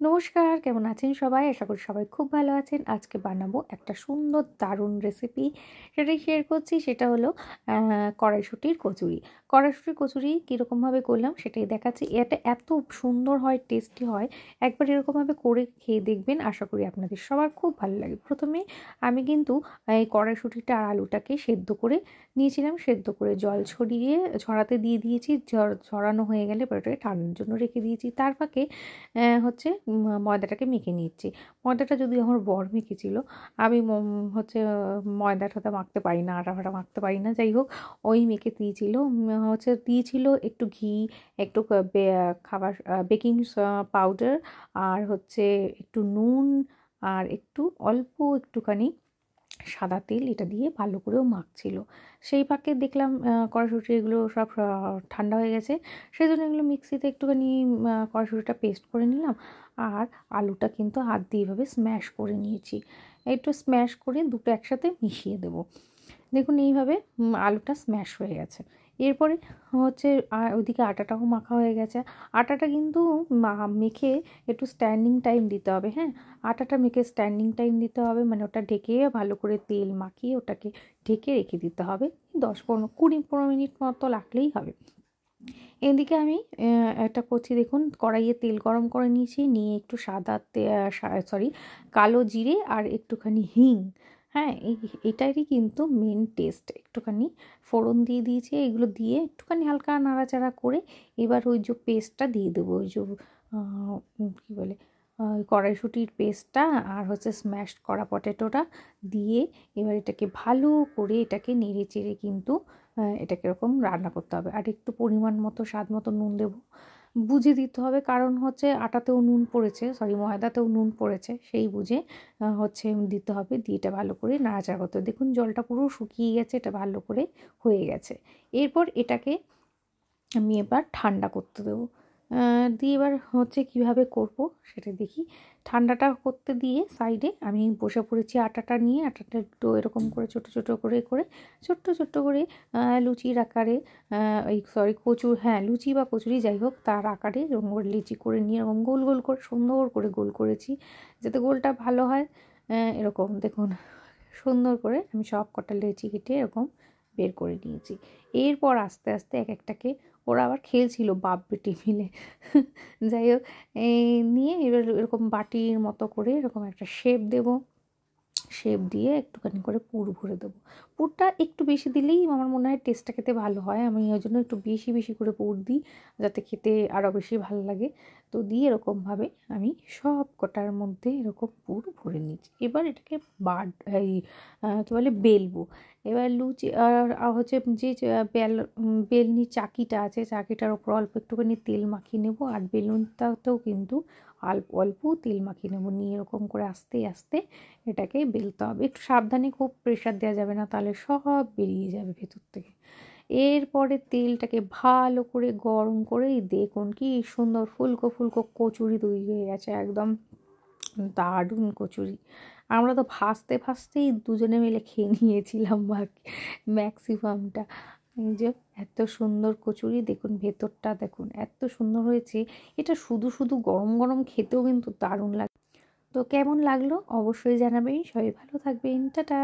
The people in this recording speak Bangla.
নমস্কার, কেমন আছেন সবাই? আশা করি সবাই খুব ভালো আছেন। আজকে বানাবো একটা সুন্দর দারুণ রেসিপি। সেটাই শেয়ার করছি। সেটা হলো কড়াইশুঁটির কচুরি। কড়াইশুঁটির কচুরি কীরকমভাবে করলাম সেটাই দেখাচ্ছি। এটা এত সুন্দর হয়, টেস্টি হয়। একবার এরকমভাবে করে খেয়ে দেখবেন। আশা করি আপনাদের সবার খুব ভালো লাগে। প্রথমে আমি কিন্তু এই কড়াইশুঁটিটা আর আলুটাকে সেদ্ধ করে নিয়েছিলাম। সেদ্ধ করে জল ঝরাতে দিয়ে দিয়েছি। ঝরানো হয়ে গেলে এবার ওটাকে ঠান্ডার জন্য রেখে দিয়েছি। তার ফাঁকে হচ্ছে ময়দাটাকে মেখে নিচ্ছি। ময়দাটা যদিও আমার বর মেখেছিল। আমি ময়দা টয়দা মাখতে পারি না, আটা ফাটা মাখতে পারি না। যাই হোক, ওই মেখে দিয়েছিল। দিয়েছিল একটু ঘি, একটু খাবার বেকিং পাউডার, আর হচ্ছে একটু নুন, আর অল্প একটুখানি সাদা তেল, এটা দিয়ে ভালো করেও মাখছিল। সেই ফাঁকে দেখলাম কড়াইশুঁটি এগুলো সব ঠান্ডা হয়ে গেছে। সেই জন্য এগুলো মিক্সিতে একটুখানি কড়াইশুঁটিটা পেস্ট করে নিলাম। আর আলুটা কিন্তু হাত দিয়ে এভাবে স্ম্যাশ করে নিয়েছি। একটু স্ম্যাশ করে দুটো একসাথে মিশিয়ে দেবো। দেখুন এইভাবে আলুটা স্ম্যাশ হয়ে গেছে। এরপরে হচ্ছে ওইদিকে আটাটাও মাখা হয়ে গেছে। আটাটা কিন্তু মেখে একটু স্ট্যান্ডিং টাইম দিতে হবে, হ্যাঁ। আটাটা মেখে স্ট্যান্ডিং টাইম দিতে হবে, মানে ওটা ঢেকে ভালো করে তেল মাখিয়ে ওটাকে ঢেকে রেখে দিতে হবে 10-15-20-15 মিনিট মতো লাগলেই হবে। এদিকে আমি একটা করছি, দেখুন কড়াইয়ে তেল গরম করে নিয়েছি, নিয়ে একটু কালো জিরে আর একটুখানি হিং, হ্যাঁ, এটারই কিন্তু মেন টেস্ট। একটুখানি ফোড়ন দিয়ে দিয়েছি। এগুলো দিয়ে একটুখানি হালকা নাড়াচাড়া করে এবার ওই যে পেস্টটা দিয়ে দেবো, ওই যে কী বলে কড়াইশুঁটির পেস্টটা, আর হচ্ছে স্ম্যাশ করা পটেটোটা দিয়ে এবার এটাকে ভালো করে এটাকে নেড়ে চেড়ে কিন্তু এটাকে এরকম রান্না করতে হবে। আর একটু পরিমাণ মতো স্বাদ মতো নুন দেবো, বুঝে দিতে হবে, কারণ হচ্ছে আটাতেও নুন পড়েছে, ময়দাতেও নুন পড়েছে, সেই বুঝে হচ্ছে দিতে হবে। দিয়ে এটা ভালো করে নাড়াচাড়া করতে হবে। দেখুন জলটা পুরো শুকিয়ে গেছে, এটা ভালো করে হয়ে গেছে। এরপর এটাকে আমি এবার ঠান্ডা করতে দেবো। দিয়ে এবার হচ্ছে কীভাবে করব সেটা দেখি। ঠান্ডাটা করতে দিয়ে সাইডে আমি বসে পড়েছি আটাটা নিয়ে। আটাটা একটু এরকম করে ছোটো ছোটো করে ছোট্ট ছোট্ট করে লুচির আকারে, লুচি বা কচুরি যাই হোক, তার আকারে এরকম করে লিচি করে নিয়ে এরকম গোল গোল করে সুন্দর করে গোল করেছি, যাতে গোলটা ভালো হয়। এরকম দেখুন সুন্দর করে আমি সব কটা লেচি কেটে এরকম বের করে নিয়েছি। এরপর আস্তে আস্তে এক একটাকে, ওরা আবার খেলছিল বাপ বেটি মিলে। যাই হোক, এই নিয়ে এবার এরকম বাটির মতো করে এরকম একটা শেপ দেবো। শেপ দিয়ে একটুখানি করে পুর ভরে দেবো। পুরটা একটু বেশি দিলেই আমার মনে হয় টেস্টটা খেতে ভালো হয়। আমি ওই জন্য একটু বেশি বেশি করে পুর দিই, যাতে খেতে আরও বেশি ভালো লাগে। তো দিয়ে এরকমভাবে আমি সব কটার মধ্যে এরকম পুর ভরে নিচ্ছি। এবার এটাকে এই কী বলে বেলবো। এবার লুচি আর হচ্ছে যে বেলনির চাকিটা আছে, চাকিটার ওপর অল্প একটুখানি তেল মাখিয়ে নেবো। আর বেলুনটাতেও কিন্তু অল্প অল্প তেল মাখিয়ে নেবো। নিয়ে এরকম করে আস্তে আস্তে এটাকে বেলতে হবে। একটু সাবধানে, খুব প্রেশার দেওয়া যাবে না, তাহলে সব বেরিয়ে যাবে ভেতর থেকে। এরপরে তেলটাকে ভালো করে গরম করে দেখুন কি সুন্দর ফুলকো ফুলকো কচুরি তৈরি হয়ে গেছে, একদম দারুণ কচুরি। আমরা তো ভাজতে ভাজতেই দুজনে মিলে খেয়ে নিয়েছিলাম ম্যাক্সিমামটা। এই যে এত সুন্দর কচুরি, দেখুন ভেতরটা দেখুন এত সুন্দর হয়েছে। এটা শুধু শুধু গরম গরম খেতেও কিন্তু দারুণ লাগে। তো কেমন লাগলো অবশ্যই জানাবেন। সবাই ভালো থাকবেন। টাটা।